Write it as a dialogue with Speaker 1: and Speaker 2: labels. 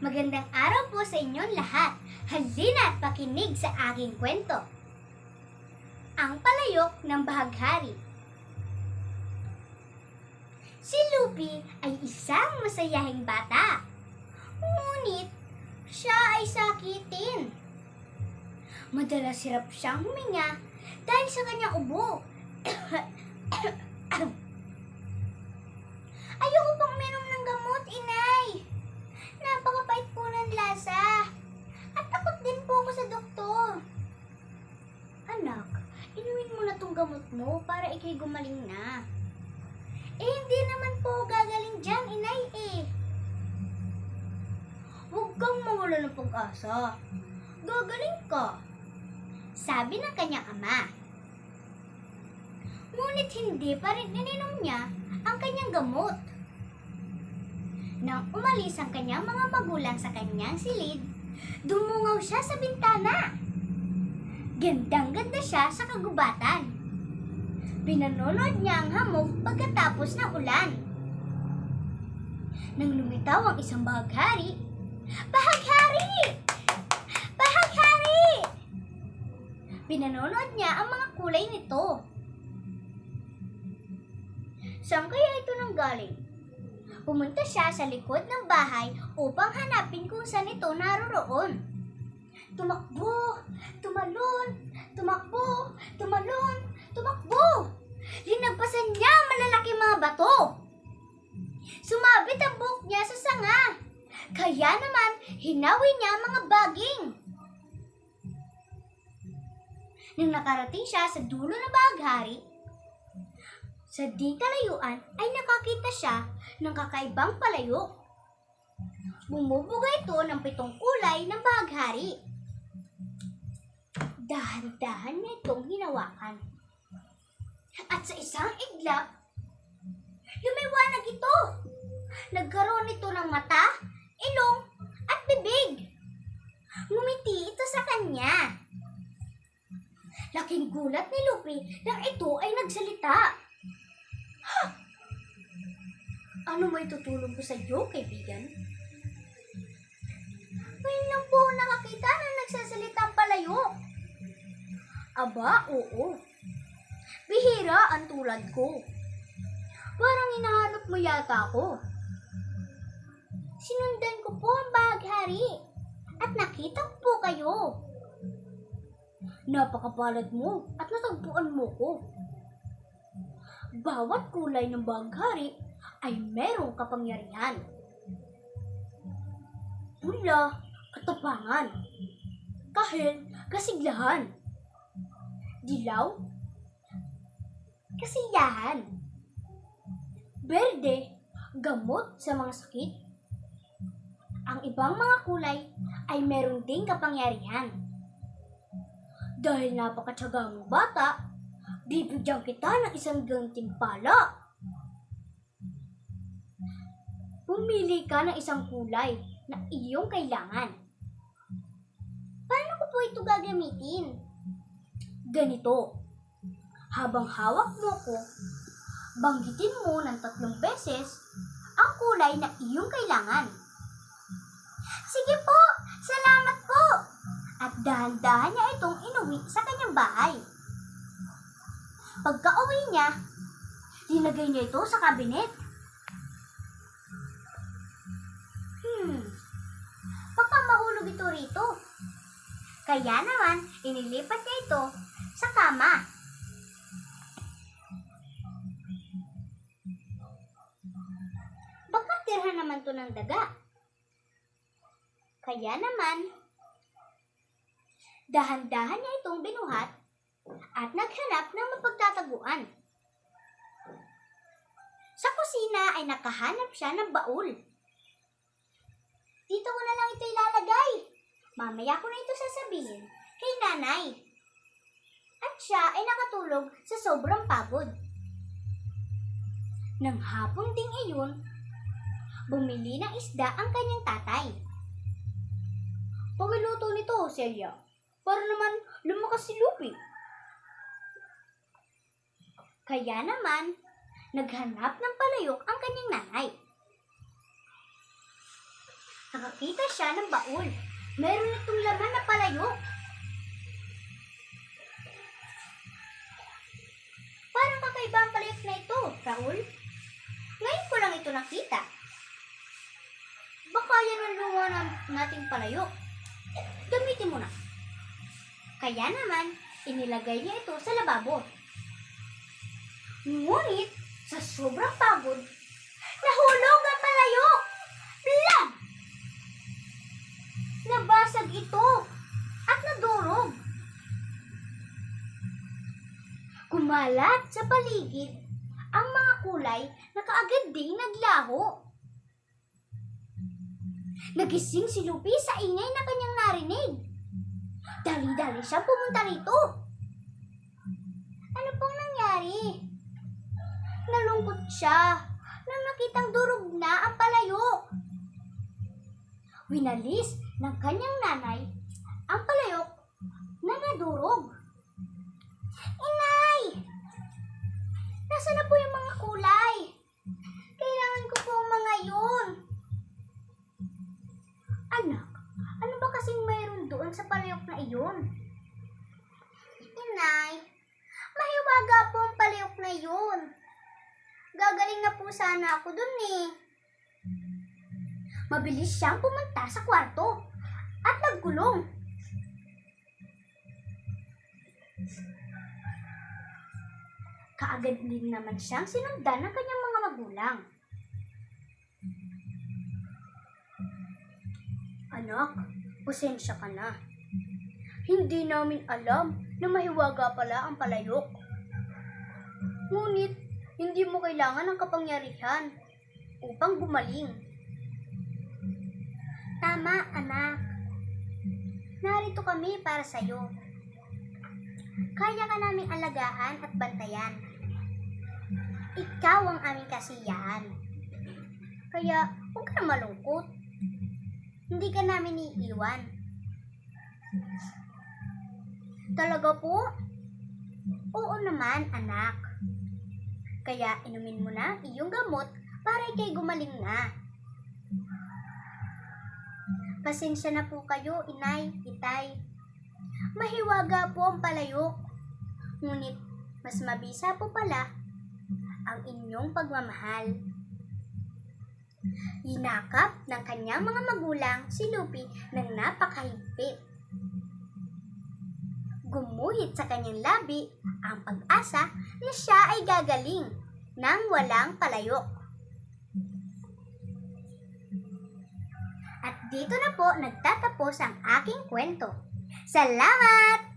Speaker 1: Magandang araw po sa inyong lahat. Halina at pakinig sa aking kwento. Ang palayok ng bahaghari. Si Lupi ay isang masayahing bata. Ngunit siya ay sakitin. Madalas hirap siyang huminga dahil sa kanyang ubo. Ayoko pang minom ng gamot, inay. Napakapait po ng lasa. At takot din po ako sa doktor. Anak, inumin mo na tong gamot mo para ikay gumaling na. Hindi naman po gagaling dyan, inay Huwag kang mawala ng pag-asa. Gagaling ka, sabi ng kanyang ama. Ngunit hindi pa rin ininom niya ang kanyang gamot. Nang umalis ang kanyang mga magulang sa kanyang silid, dumungaw siya sa bintana. Gandang-ganda siya sa kagubatan. Pinanonood niya ang hamog pagkatapos ng ulan. Nang lumitaw ang isang bahaghari, "Bahaghari! Bahaghari!" Pinanonood niya ang mga kulay nito. Saan kaya ito nanggaling? Pumunta siya sa likod ng bahay upang hanapin kung saan ito naroroon. Tumakbo, tumalon, tumakbo, tumalon, tumakbo. Linagpasan niya ang malalaking mga bato. Sumabit ang buhok niya sa sanga. Kaya naman, hinawi niya ang mga baging. Nang nakarating siya sa dulo ng bahaghari, sa di kalayuan ay nakakita siya ng kakaibang palayok. Bumubuga ito ng 7 kulay ng bahaghari. Dahan-dahan niya itong hinawakan. At sa isang iglap, lumiwanag ito. Nagkaroon ito ng mata, ilong, at bibig. Ngumiti ito sa kanya. Laking gulat ni Lupi nang ito ay nagsalita. Ano may tutulong ko sa iyo, kaibigan? Ngayon lang po nakakita na nagsasalita ang palayok. Aba, oo. Bihira ang tulad ko. Parang hinahanap mo yata ako. Sinundan ko po ang bahaghari at nakita ko po kayo. Napakapalad mo at natagpuan mo ko. Bawat kulay ng bahaghari ay merong kapangyarihan. Pula, katapangan. Kahel, kasiglahan. Dilaw, kasiyahan. Berde, gamot sa mga sakit. Ang ibang mga kulay ay meron ding kapangyarihan. Dahil napakatyaga mong bata, bibigyan kita ng isang gantimpala. Pumili ka ng isang kulay na iyong kailangan. Paano ko po ito gagamitin? Ganito. Habang hawak mo ko, banggitin mo ng 3 beses ang kulay na iyong kailangan. Sige po, salamat po. At dahan-dahan niya itong inuwi sa kanyang bahay. Pagka-uwi niya, linagay niya ito sa kabinet. Baka mahulog ito rito. Kaya naman, inilipat niya ito sa kama. Baka tirhan naman ito ng daga. Kaya naman, dahan-dahan niya itong binuhat at naghanap ng mapagtataguan. Sa kusina ay nakahanap siya ng baul. Dito ko na lang ito ilalagay. Mamaya ko na ito sasabihin kay nanay. At siya ay nakatulog sa sobrang pagod. Nang hapon ding iyon, bumili ng isda ang kanyang tatay. Pakiluto nito, Celia, para naman lumakas si Lupi. Kaya naman, naghanap ng palayok ang kanyang nanay. Nakakita siya ng baul. Meron itong laman na palayok. Parang kakaiba ang palayok na ito, Raul. Ngayon ko lang ito nakita. Baka yan ang luha nating palayok. Gamitin mo na. Kaya naman, inilagay niya ito sa lababo. Ngunit, sa sobrang pagod, nahulog ang palayok! Blam! Nabasag ito at nadurog. Kumalat sa paligid ang mga kulay na kaagad ding naglaho. Nagising si Lupi sa ingay na kanyang narinig. Dali-dali siya pumunta rito. Ano pong nangyari? Nalungkot siya nang nakitang durog na ang palayok. Winalis ng kanyang nanay ang palayok na nadurog. Inay! Nasaan na po yung mga kulay? Kailangan ko po ang mga yun. Anak, ano ba kasing mayroon doon sa palayok na iyon? Inay, mahiwaga po ang palayok na iyon. Gagaling na po sana ako dun eh. Mabilis siyang pumunta sa kwarto at nagkulong. Kaagad din naman siyang sinundan ng kanyang mga magulang. Anak, pasensya ka na. Hindi namin alam na mahiwaga pala ang palayok. Ngunit, hindi mo kailangan ng kapangyarihan upang gumaling. Tama, anak. Narito kami para sa'yo. Kaya ka naming alagaan at bantayan. Ikaw ang aming kasiyahan. Kaya, huwag ka na malungkot. Hindi ka namin iiwan. Talaga po? Oo naman, anak. Kaya inumin mo na iyong gamot para ikay gumaling na. Pasensya na po kayo, inay, itay. Mahiwaga po ang palayok. Ngunit mas mabisa po pala ang inyong pagmamahal. Hinakap ng kanyang mga magulang si Lupi ng napakahigpit. Gumuhit sa kanyang labi ang pag-asa na siya ay gagaling nang walang palayok. At dito na po nagtatapos ang aking kwento. Salamat!